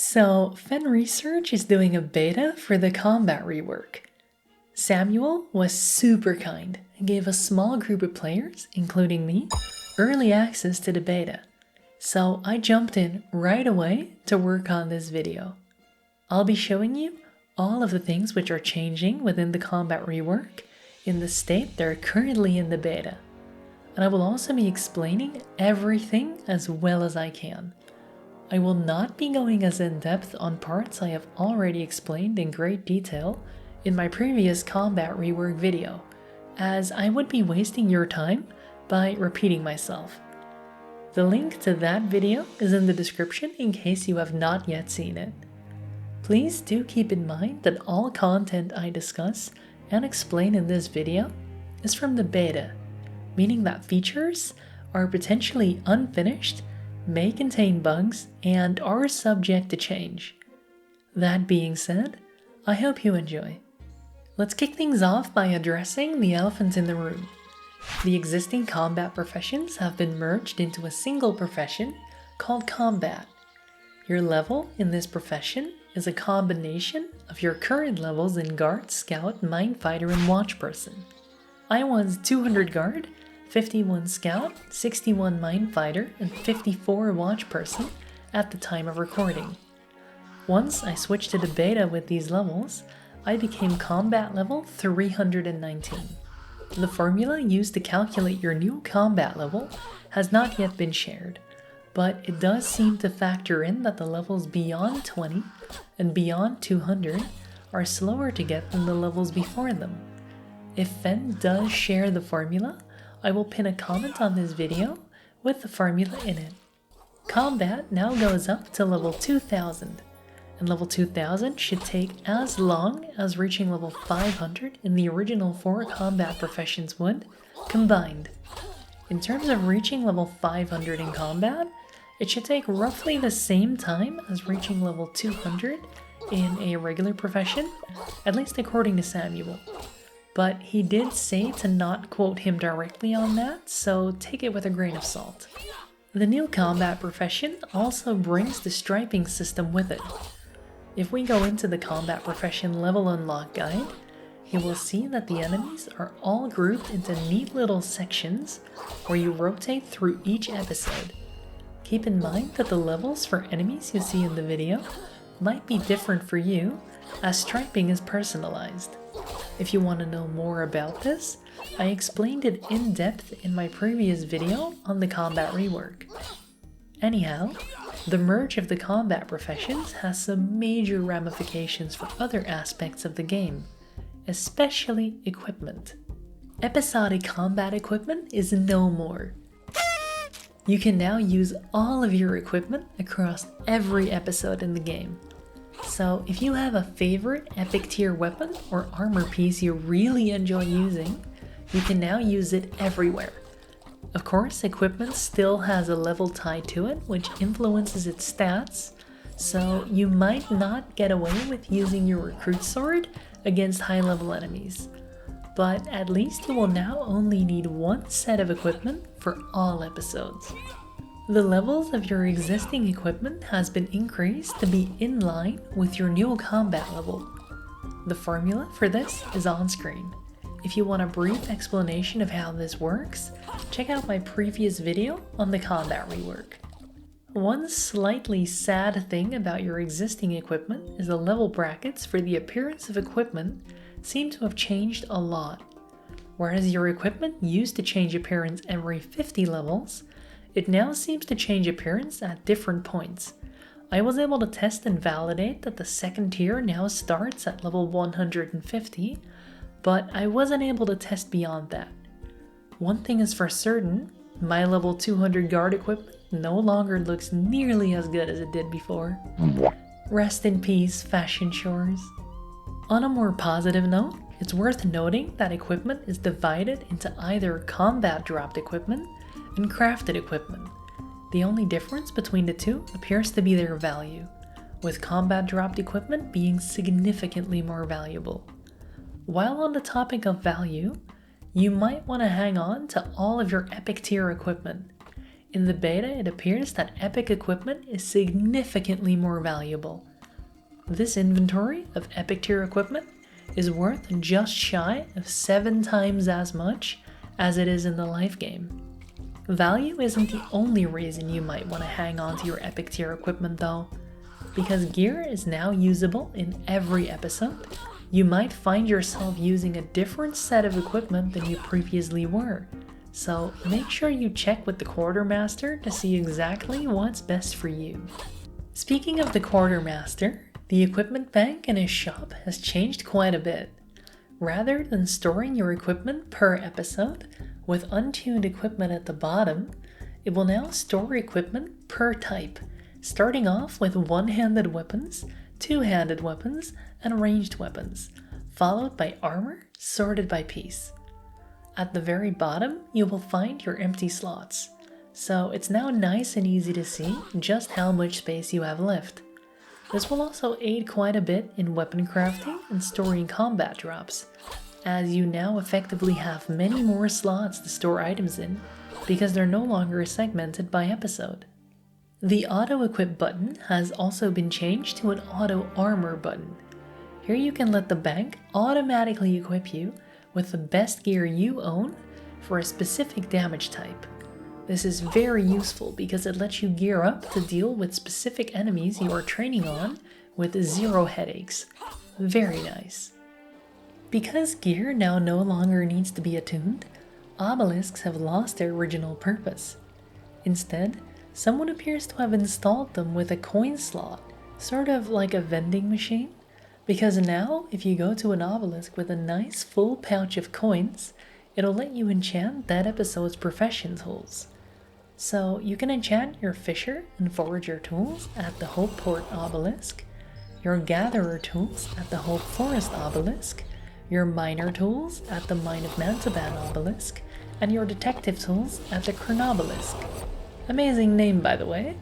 So, Fen Research is doing a beta for the Combat Rework. Samuel was super kind and gave a small group of players, including me, early access to the beta. So I jumped in right away to work on this video. I'll be showing you all of the things which are changing within the Combat Rework in the state they're currently in the beta. And I will also be explaining everything as well as I can. I will not be going as in-depth on parts I have already explained in great detail in my previous Combat Rework video, as I would be wasting your time by repeating myself. The link to that video is in the description in case you have not yet seen it. Please do keep in mind that all content I discuss and explain in this video is from the beta, meaning that features are potentially unfinished, may contain bugs, and are subject to change. That being said, I hope you enjoy. Let's kick things off by addressing the elephant in the room. The existing combat professions have been merged into a single profession called combat. Your level in this profession is a combination of your current levels in Guard, Scout, Mindfighter, and Watchperson. I was 200 Guard, 51 Scout, 61 Mindfighter, and 54 Watchperson at the time of recording. Once I switched to the beta with these levels, I became combat level 319. The formula used to calculate your new combat level has not yet been shared, but it does seem to factor in that the levels beyond 20 and beyond 200 are slower to get than the levels before them. If Fen does share the formula, I will pin a comment on this video with the formula in it. Combat now goes up to level 2000, and level 2000 should take as long as reaching level 500 in the original 4 combat professions would, combined. In terms of reaching level 500 in combat, it should take roughly the same time as reaching level 200 in a regular profession, at least according to Samuel. But he did say to not quote him directly on that, so take it with a grain of salt. The new combat profession also brings the striping system with it. If we go into the combat profession level unlock guide, you will see that the enemies are all grouped into neat little sections where you rotate through each episode. Keep in mind that the levels for enemies you see in the video might be different for you, as striping is personalized. If you want to know more about this, I explained it in depth in my previous video on the Combat Rework. Anyhow, the merge of the combat professions has some major ramifications for other aspects of the game, especially equipment. Episodic combat equipment is no more. You can now use all of your equipment across every episode in the game. So if you have a favorite epic tier weapon or armor piece you really enjoy using, you can now use it everywhere. Of course, equipment still has a level tied to it, which influences its stats, so you might not get away with using your recruit sword against high level enemies. But at least you will now only need one set of equipment for all episodes. The levels of your existing equipment has been increased to be in line with your new combat level. The formula for this is on screen. If you want a brief explanation of how this works, check out my previous video on the Combat Rework. One slightly sad thing about your existing equipment is the level brackets for the appearance of equipment seem to have changed a lot. Whereas your equipment used to change appearance every 50 levels, it now seems to change appearance at different points. I was able to test and validate that the second tier now starts at level 150, but I wasn't able to test beyond that. One thing is for certain, my level 200 guard equipment no longer looks nearly as good as it did before. Rest in peace, Fashion Shores. On a more positive note, it's worth noting that equipment is divided into either combat dropped equipment and crafted equipment. The only difference between the two appears to be their value, with combat dropped equipment being significantly more valuable. While on the topic of value, you might want to hang on to all of your epic tier equipment. In the beta, it appears that epic equipment is significantly more valuable. This inventory of epic tier equipment is worth just shy of 7 times as much as it is in the life game. Value isn't the only reason you might want to hang on to your epic tier equipment though. Because gear is now usable in every episode, you might find yourself using a different set of equipment than you previously were. So make sure you check with the Quartermaster to see exactly what's best for you. Speaking of the Quartermaster, the equipment bank in his shop has changed quite a bit. Rather than storing your equipment per episode with untuned equipment at the bottom, it will now store equipment per type, starting off with one-handed weapons, two-handed weapons, and ranged weapons, followed by armor sorted by piece. At the very bottom, you will find your empty slots, so it's now nice and easy to see just how much space you have left. This will also aid quite a bit in weapon crafting and storing combat drops, as you now effectively have many more slots to store items in because they're no longer segmented by episode. The auto equip button has also been changed to an auto armor button. Here you can let the bank automatically equip you with the best gear you own for a specific damage type. This is very useful because it lets you gear up to deal with specific enemies you are training on with 0 headaches. Very nice. Because gear now no longer needs to be attuned, obelisks have lost their original purpose. Instead, someone appears to have installed them with a coin slot, sort of like a vending machine, because now if you go to an obelisk with a nice full pouch of coins, it'll let you enchant that episode's profession tools. So you can enchant your fisher and forager tools at the Hope Port obelisk, your gatherer tools at the Hope Forest obelisk, your miner tools at the Mine of Mantaban obelisk, and your detective tools at the Chronobelisk. Amazing name, by the way.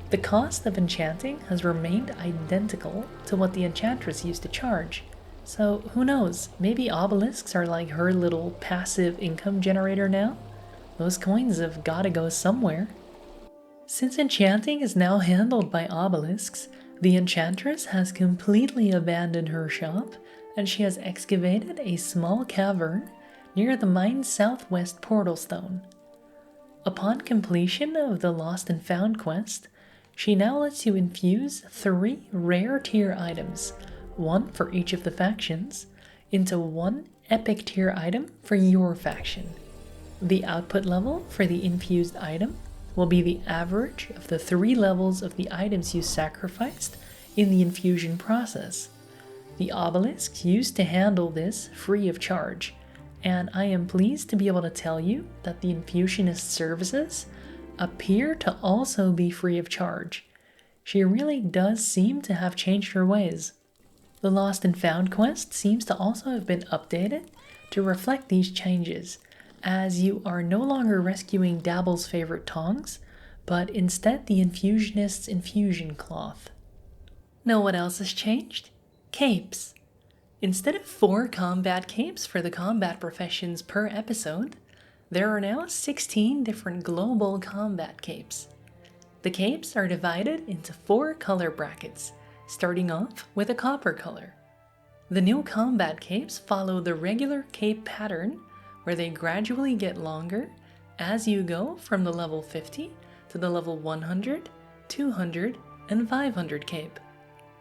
The cost of enchanting has remained identical to what the enchantress used to charge. So who knows, maybe obelisks are like her little passive income generator now? Those coins have gotta go somewhere. Since enchanting is now handled by obelisks, the enchantress has completely abandoned her shop and she has excavated a small cavern near the mine's southwest portal stone. Upon completion of the Lost and Found quest, she now lets you infuse 3 rare tier items, one for each of the factions, into one epic tier item for your faction. The output level for the infused item will be the average of the 3 levels of the items you sacrificed in the infusion process. The obelisks used to handle this free of charge, and I am pleased to be able to tell you that the Infusionist services appear to also be free of charge. She really does seem to have changed her ways. The Lost and Found quest seems to also have been updated to reflect these changes, as you are no longer rescuing Dabble's favorite tongs, but instead the Infusionist's infusion cloth. Know what else has changed? Capes. Instead of 4 combat capes for the combat professions per episode, there are now 16 different global combat capes. The capes are divided into 4 color brackets, starting off with a copper color. The new combat capes follow the regular cape pattern, where they gradually get longer as you go from the level 50 to the level 100, 200, and 500 cape.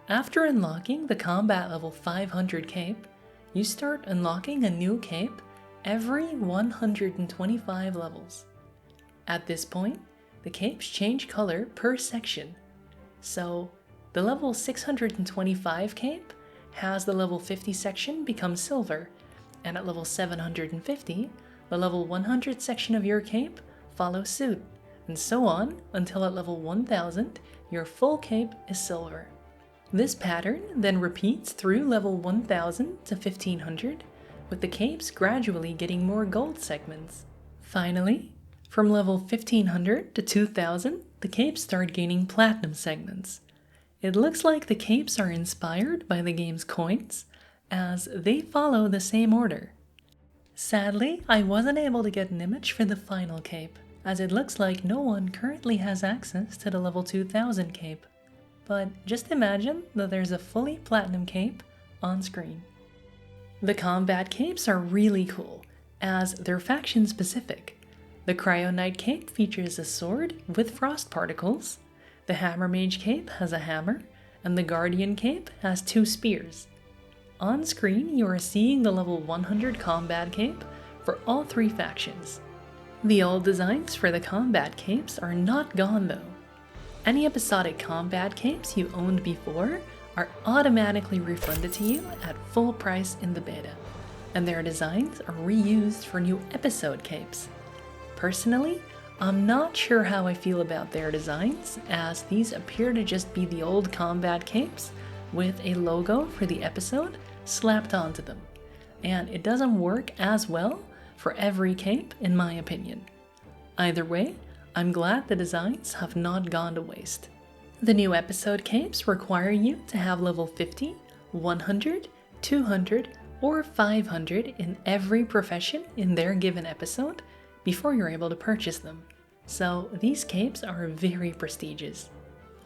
After unlocking the combat level 500 cape, you start unlocking a new cape every 125 levels. At this point, the capes change color per section. So, the level 625 cape has the level 50 section become silver, and at level 750, the level 100 section of your cape follows suit, and so on until at level 1000, your full cape is silver. This pattern then repeats through level 1000 to 1500, with the capes gradually getting more gold segments. Finally, from level 1500 to 2000, the capes start gaining platinum segments. It looks like the capes are inspired by the game's coins, as they follow the same order. Sadly, I wasn't able to get an image for the final cape, as it looks like no one currently has access to the level 2000 cape. But just imagine that there's a fully platinum cape on screen. The combat capes are really cool, as they're faction specific. The Cryo Knight cape features a sword with frost particles, the Hammer Mage cape has a hammer, and the Guardian cape has 2 spears. On screen, you are seeing the level 100 combat cape for all 3 factions. The old designs for the combat capes are not gone though. Any episodic combat capes you owned before are automatically refunded to you at full price in the beta, and their designs are reused for new episode capes. Personally, I'm not sure how I feel about their designs, as these appear to just be the old combat capes with a logo for the episode slapped onto them, and it doesn't work as well for every cape in my opinion. Either way, I'm glad the designs have not gone to waste. The new episode capes require you to have level 50, 100, 200, or 500 in every profession in their given episode before you're able to purchase them. So these capes are very prestigious.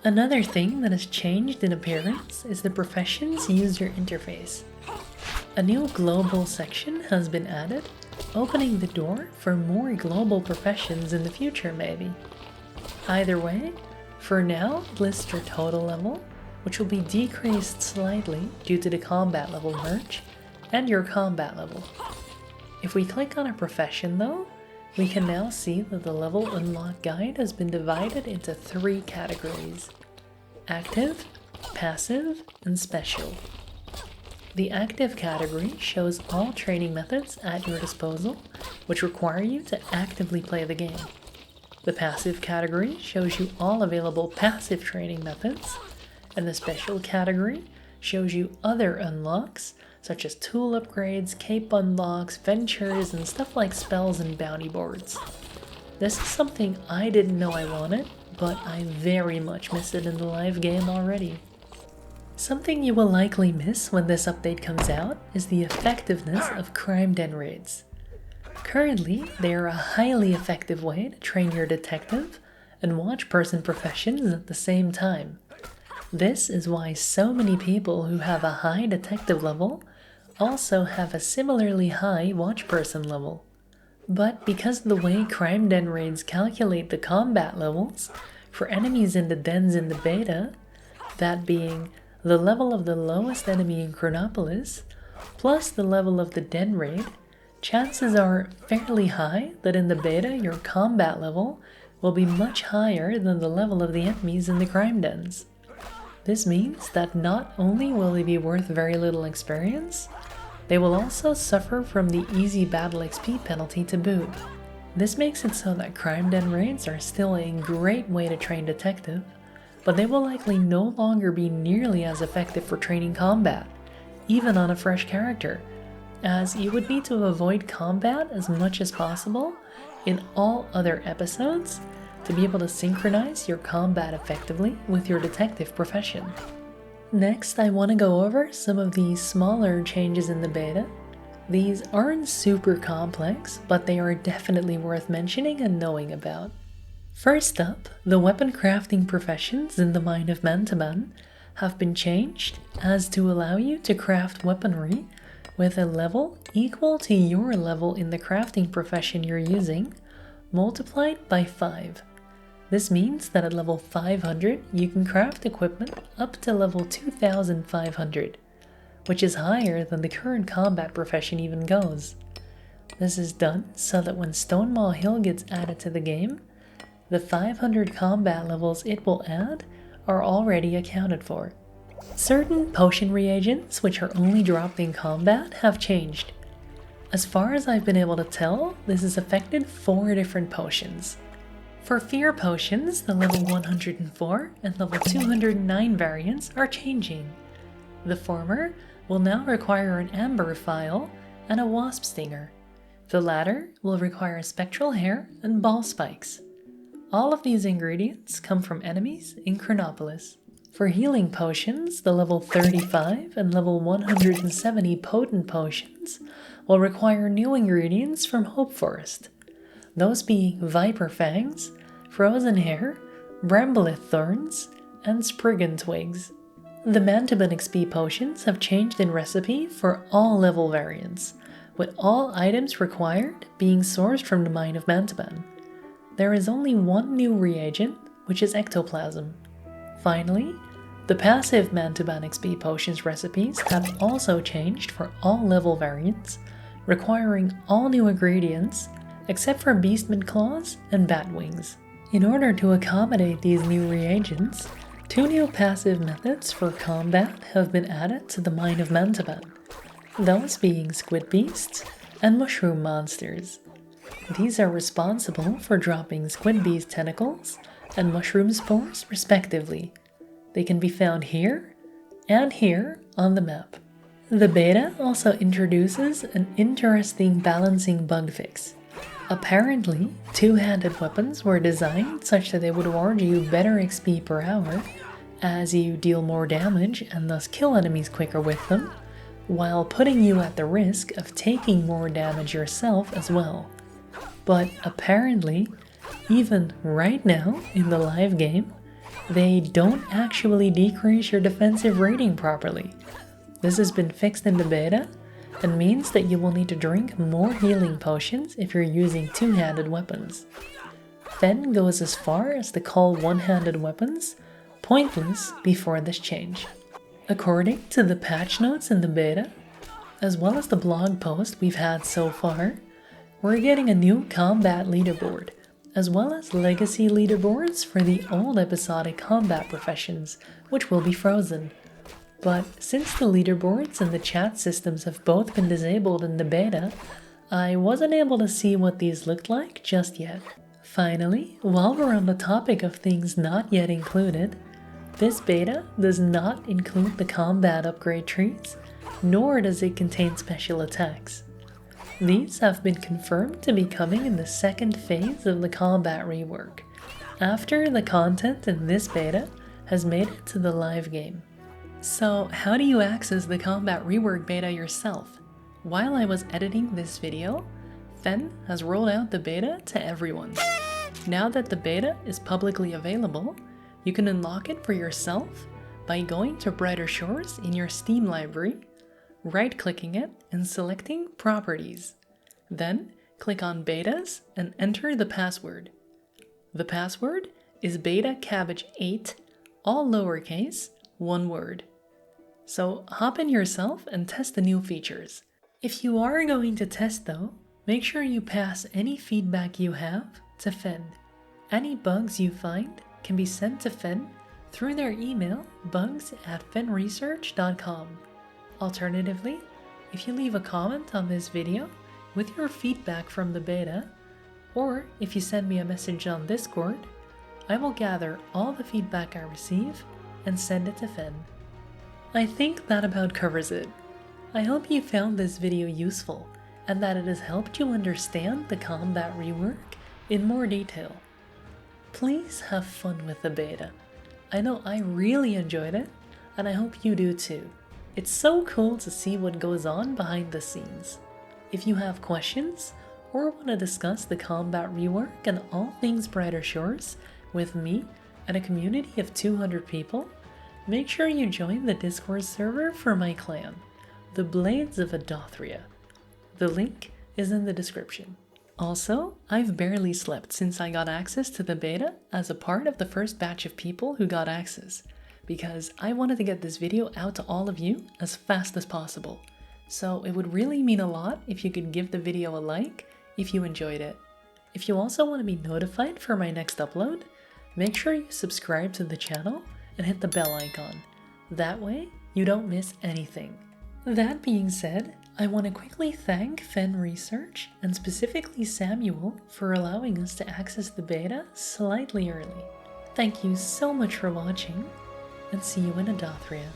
Another thing that has changed in appearance is the profession's user interface. A new global section has been added, opening the door for more global professions in the future maybe. Either way, for now, list your total level, which will be decreased slightly due to the combat level merge, and your combat level. If we click on a profession though, we can now see that the level unlock guide has been divided into 3 categories: active, passive, and special. The active category shows all training methods at your disposal, which require you to actively play the game. The passive category shows you all available passive training methods, and the special category shows you other unlocks, such as tool upgrades, cape unlocks, ventures, and stuff like spells and bounty boards. This is something I didn't know I wanted, but I very much miss it in the live game already. Something you will likely miss when this update comes out is the effectiveness of crime den raids. Currently, they are a highly effective way to train your detective and watch person professions at the same time. This is why so many people who have a high detective level also have a similarly high watch person level. But because of the way crime den raids calculate the combat levels for enemies in the dens in the beta, that being the level of the lowest enemy in Chronopolis plus the level of the den raid, chances are fairly high that in the beta your combat level will be much higher than the level of the enemies in the crime dens. This means that not only will they be worth very little experience, they will also suffer from the easy battle XP penalty to boot. This makes it so that crime den raids are still a great way to train detective, but they will likely no longer be nearly as effective for training combat, even on a fresh character, as you would need to avoid combat as much as possible in all other episodes to be able to synchronize your combat effectively with your detective profession. Next, I want to go over some of the smaller changes in the beta. These aren't super complex, but they are definitely worth mentioning and knowing about. First up, the weapon crafting professions in the Mine of Mantaban have been changed as to allow you to craft weaponry with a level equal to your level in the crafting profession you're using, multiplied by 5. This means that at level 500 you can craft equipment up to level 2500, which is higher than the current combat profession even goes. This is done so that when Stonemaw Hill gets added to the game, the 500 combat levels it will add are already accounted for. Certain potion reagents, which are only dropped in combat, have changed. As far as I've been able to tell, this has affected 4 different potions. For fear potions, the level 104 and level 209 variants are changing. The former will now require an amber file and a wasp stinger. The latter will require spectral hair and ball spikes. All of these ingredients come from enemies in Chronopolis. For healing potions, the level 35 and level 170 potent potions will require new ingredients from Hope Forest. those being Viper Fangs, Frozen Hair, Brambleth Thorns, and Spriggan Twigs. The Mantiban XP potions have changed in recipe for all level variants, with all items required being sourced from the mine of Mantiban. There is only one new reagent, which is Ectoplasm. Finally, the passive Mantiban XP potions recipes have also changed for all level variants, requiring all new ingredients except for Beastman Claws and Bat Wings. In order to accommodate these new reagents, 2 new passive methods for combat have been added to the Mine of Mantiban, those being Squid Beasts and Mushroom Monsters. These are responsible for dropping Squid Beast tentacles and Mushroom spores respectively. They can be found here and here on the map. The beta also introduces an interesting balancing bug fix. Apparently, two-handed weapons were designed such that they would award you better XP per hour as you deal more damage and thus kill enemies quicker with them, while putting you at the risk of taking more damage yourself as well. But apparently, even right now in the live game, they don't actually decrease your defensive rating properly. This has been fixed in the beta and means that you will need to drink more healing potions if you're using two-handed weapons. Fen goes as far as to call one-handed weapons pointless before this change. According to the patch notes in the beta, as well as the blog post we've had so far, we're getting a new combat leaderboard, as well as legacy leaderboards for the old episodic combat professions, which will be frozen. But since the leaderboards and the chat systems have both been disabled in the beta, I wasn't able to see what these looked like just yet. Finally, while we're on the topic of things not yet included, this beta does not include the combat upgrade trees, nor does it contain special attacks. These have been confirmed to be coming in the second phase of the Combat Rework, after the content in this beta has made it to the live game. So how do you access the Combat Rework beta yourself? While I was editing this video, Fen has rolled out the beta to everyone. Now that the beta is publicly available, you can unlock it for yourself by going to Brighter Shores in your Steam library, right-clicking it and selecting Properties. Then click on Betas and enter the password. The password is BetaCabbage8, all lowercase, one word. So hop in yourself and test the new features. If you are going to test though, make sure you pass any feedback you have to Fen. Any bugs you find can be sent to Fen through their email bugs@fenresearch.com. Alternatively, if you leave a comment on this video with your feedback from the beta, or if you send me a message on Discord, I will gather all the feedback I receive and send it to Fen. I think that about covers it. I hope you found this video useful and that it has helped you understand the Combat Rework in more detail. Please have fun with the beta. I know I really enjoyed it, and I hope you do too. It's so cool to see what goes on behind the scenes. If you have questions or want to discuss the Combat Rework and all things Brighter Shores with me and a community of 200 people, make sure you join the Discord server for my clan, the Blades of Adothria. The link is in the description. Also, I've barely slept since I got access to the beta as a part of the first batch of people who got access, because I wanted to get this video out to all of you as fast as possible. So it would really mean a lot if you could give the video a like if you enjoyed it. If you also want to be notified for my next upload, make sure you subscribe to the channel and hit the bell icon. That way, you don't miss anything. That being said, I want to quickly thank Fen Research and specifically Samuel for allowing us to access the beta slightly early. Thank you so much for watching, and see you in Adothria.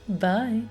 Bye!